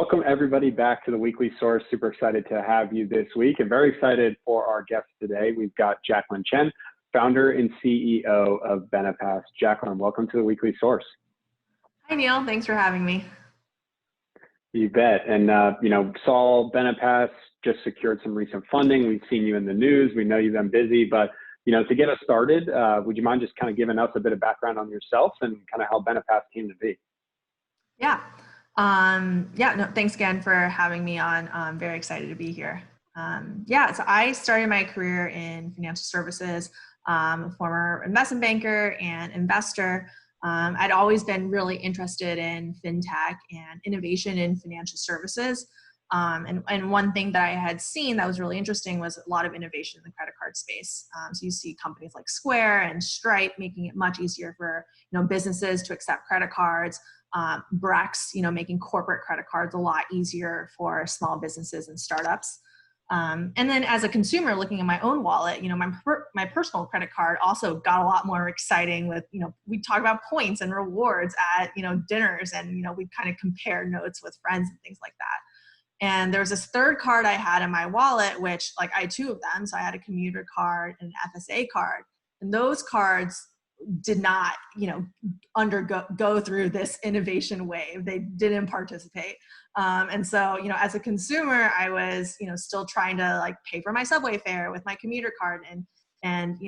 welcome everybody back to the Weekly Source. Super excited to have you this week and very excited for our guest today. We've got Jacqueline Chen, founder and CEO of Benepass. Jacqueline, welcome to the Weekly Source. Hi, Neil. Thanks for having me. You bet. And, Saul Benefash just secured some recent funding. We've seen you in the news. We know you've been busy, but, to get us started, would you mind just kind of giving us a bit of background on yourself and kind of how Benepass came to be? Yeah. Thanks again for having me on. I'm very excited to be here. So I started my career in financial services, a former investment banker and investor. I'd always been really interested in fintech and innovation in financial services. And one thing that I had seen that was really interesting was a lot of innovation in the credit card space. So you see companies like Square and Stripe making it much easier for businesses to accept credit cards. Brex, making corporate credit cards a lot easier for small businesses and startups. And then as a consumer looking at my own wallet, my personal credit card also got a lot more exciting with, we talk about points and rewards at, dinners and, we kind of compare notes with friends and things like that. And there was this third card I had in my wallet, which I had two of them. So I had a commuter card and an FSA card. And those cards did not, go through this innovation wave. They didn't participate. And so, as a consumer, I was, still trying to pay for my subway fare with my commuter card and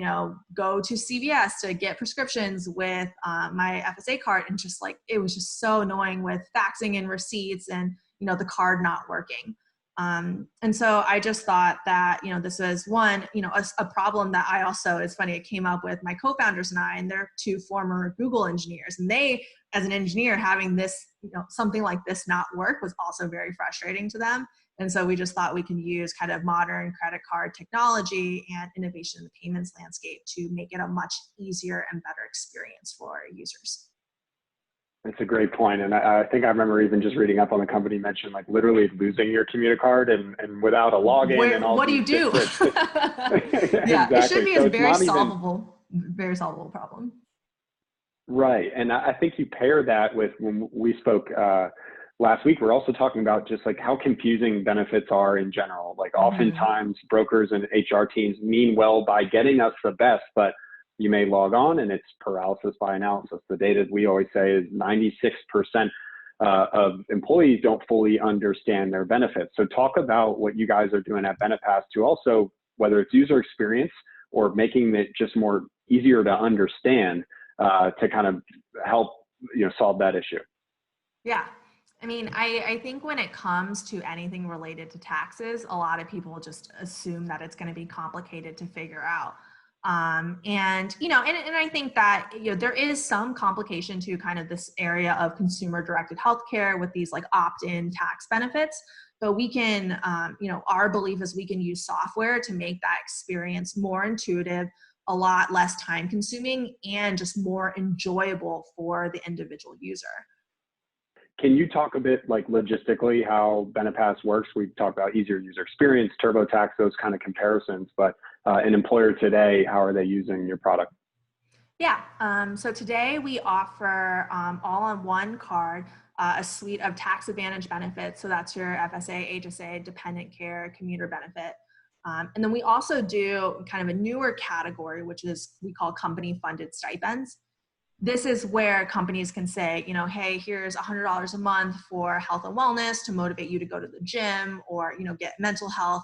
go to CVS to get prescriptions with my FSA card. And just it was just so annoying with faxing and receipts and, the card not working. And so I just thought that, this was one, a problem that I also, it's funny, it came up with my co-founders and they're two former Google engineers, and they, as an engineer, having this, something like this not work was also very frustrating to them. And so we just thought we can use kind of modern credit card technology and innovation in the payments landscape to make it a much easier and better experience for users. That's a great point. And I think I remember even just reading up on the company mentioned literally losing your commuter card and without a login and all. What do you do? Yeah, exactly. It should be a very solvable problem. Right. And I think you pair that with, when we spoke last week, we're also talking about just how confusing benefits are in general. Oftentimes brokers and HR teams mean well by getting us the best, but you may log on and it's paralysis by analysis. The data we always say is 96% of employees don't fully understand their benefits. So talk about what you guys are doing at Benepass to also, whether it's user experience or making it just more easier to understand to kind of help solve that issue. Yeah. I mean, I think when it comes to anything related to taxes, a lot of people just assume that it's going to be complicated to figure out. And I think that, there is some complication to kind of this area of consumer directed healthcare with these opt-in tax benefits, but we can, our belief is we can use software to make that experience more intuitive, a lot less time consuming, and just more enjoyable for the individual user. Can you talk a bit logistically how Benepass works? We've talked about easier user experience, TurboTax, those kind of comparisons, but an employer today, how are they using your product? Yeah, so today we offer all on one card, a suite of tax advantage benefits. So that's your FSA, HSA, dependent care, commuter benefit. And then we also do kind of a newer category, which is we call company funded stipends. This is where companies can say, hey, here's $100 a month for health and wellness to motivate you to go to the gym or, get mental health.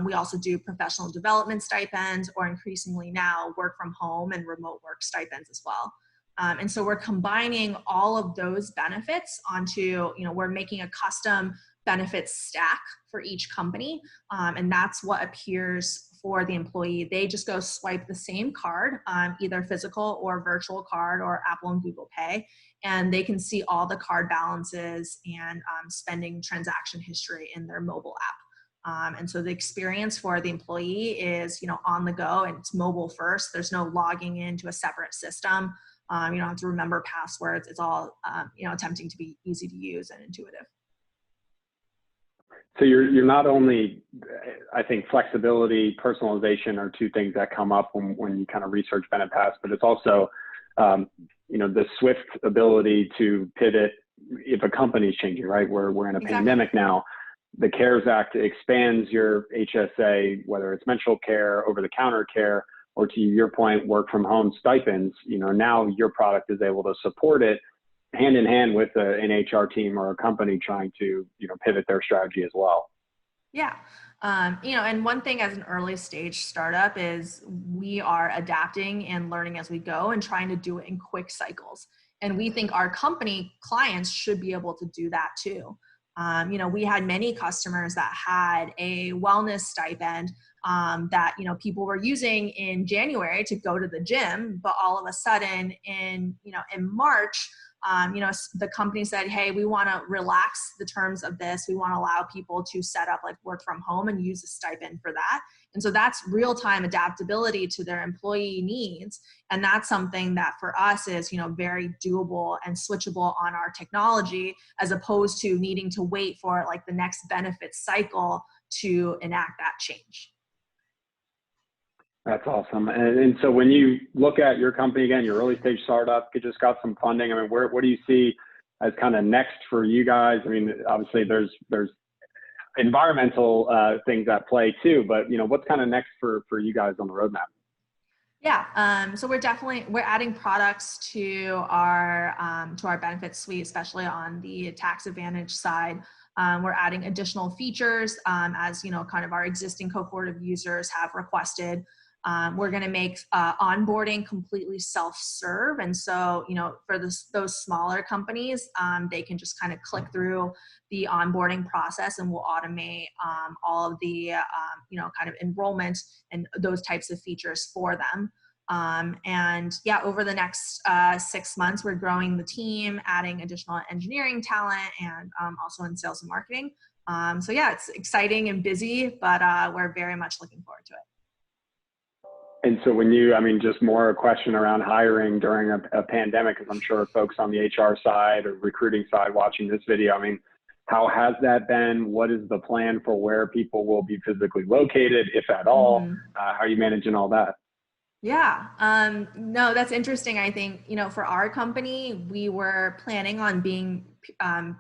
We also do professional development stipends, or increasingly now work from home and remote work stipends as well. And so we're combining all of those benefits onto, we're making a custom benefits stack for each company. And that's what appears for the employee. They just go swipe the same card, either physical or virtual card or Apple and Google Pay, and they can see all the card balances and spending transaction history in their mobile app. And so the experience for the employee is, on the go, and it's mobile first. There's no logging into a separate system. You don't have to remember passwords. It's all, attempting to be easy to use and intuitive. So you're not only, I think flexibility, personalization are two things that come up when you kind of research Benepass, but it's also, the swift ability to pivot if a company's changing, right? We're in a Exactly. pandemic now. The CARES Act expands your HSA, whether it's menstrual care, over-the-counter care, or to your point, work from home stipends. Now your product is able to support it hand in hand with an HR team or a company trying to, pivot their strategy as well. Yeah. And one thing as an early stage startup is we are adapting and learning as we go and trying to do it in quick cycles. And we think our company clients should be able to do that too. We had many customers that had a wellness stipend that, people were using in January to go to the gym, but all of a sudden in March, the company said, hey, we want to relax the terms of this. We want to allow people to set up like work from home and use a stipend for that. And so that's real-time adaptability to their employee needs. And that's something that for us is, very doable and switchable on our technology, as opposed to needing to wait for like the next benefit cycle to enact that change. That's awesome. And so when you look at your company, again, your early stage startup, you just got some funding. I mean, what do you see as kind of next for you guys? I mean, obviously there's environmental things at play too, but what's kind of next for you guys on the roadmap? Yeah, so we're adding products to our benefit suite, especially on the tax advantage side. We're adding additional features as kind of our existing cohort of users have requested. We're going to make onboarding completely self-serve, and so for those smaller companies, they can just kind of click through the onboarding process, and we'll automate all of the kind of enrollment and those types of features for them. Over the next 6 months, we're growing the team, adding additional engineering talent, and also in sales and marketing. It's exciting and busy, but we're very much looking forward to it. And so just more a question around hiring during a pandemic, because I'm sure folks on the HR side or recruiting side watching this video, how has that been? What is the plan for where people will be physically located, if at all? Mm-hmm. How are you managing all that? Yeah, no, that's interesting. I think, for our company, we were planning on being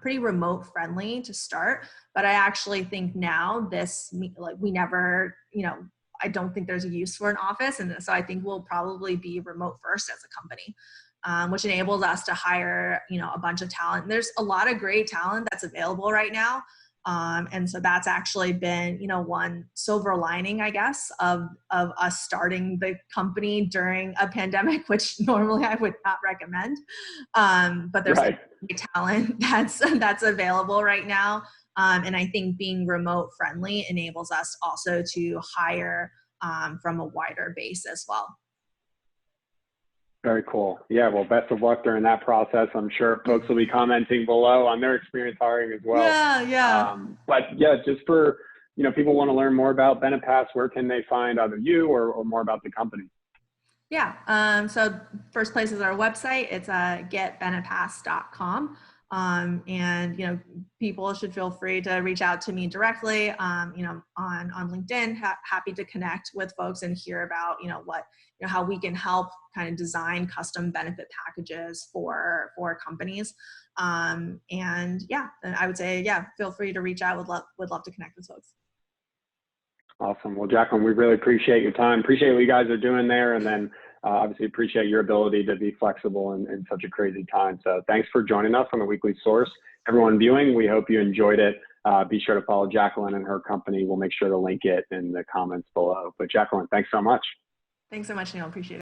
pretty remote friendly to start, but I actually think now we never, I don't think there's a use for an office. And so I think we'll probably be remote first as a company, which enables us to hire, a bunch of talent. There's a lot of great talent that's available right now. And so that's actually been, one silver lining, I guess, of us starting the company during a pandemic, which normally I would not recommend. But there's right. talent that's available right now. And I think being remote friendly enables us also to hire from a wider base as well. Very cool. Yeah, well, best of luck during that process. I'm sure folks will be commenting below on their experience hiring as well. Yeah. But just for, people want to learn more about Benepass, where can they find either you or more about the company? Yeah, so first place is our website. It's getbenepass.com. And people should feel free to reach out to me directly, on LinkedIn. Happy to connect with folks and hear about how we can help kind of design custom benefit packages for companies. And I would say feel free to reach out. Would love to connect with folks. Awesome. Well, Jacqueline, we really appreciate your time. Appreciate what you guys are doing there, and then obviously appreciate your ability to be flexible in such a crazy time. So thanks for joining us on the Weekly Source. Everyone viewing, we hope you enjoyed it. Be sure to follow Jacqueline and her company. We'll make sure to link it in the comments below. But Jacqueline, thanks so much. Thanks so much, Neil. Appreciate it.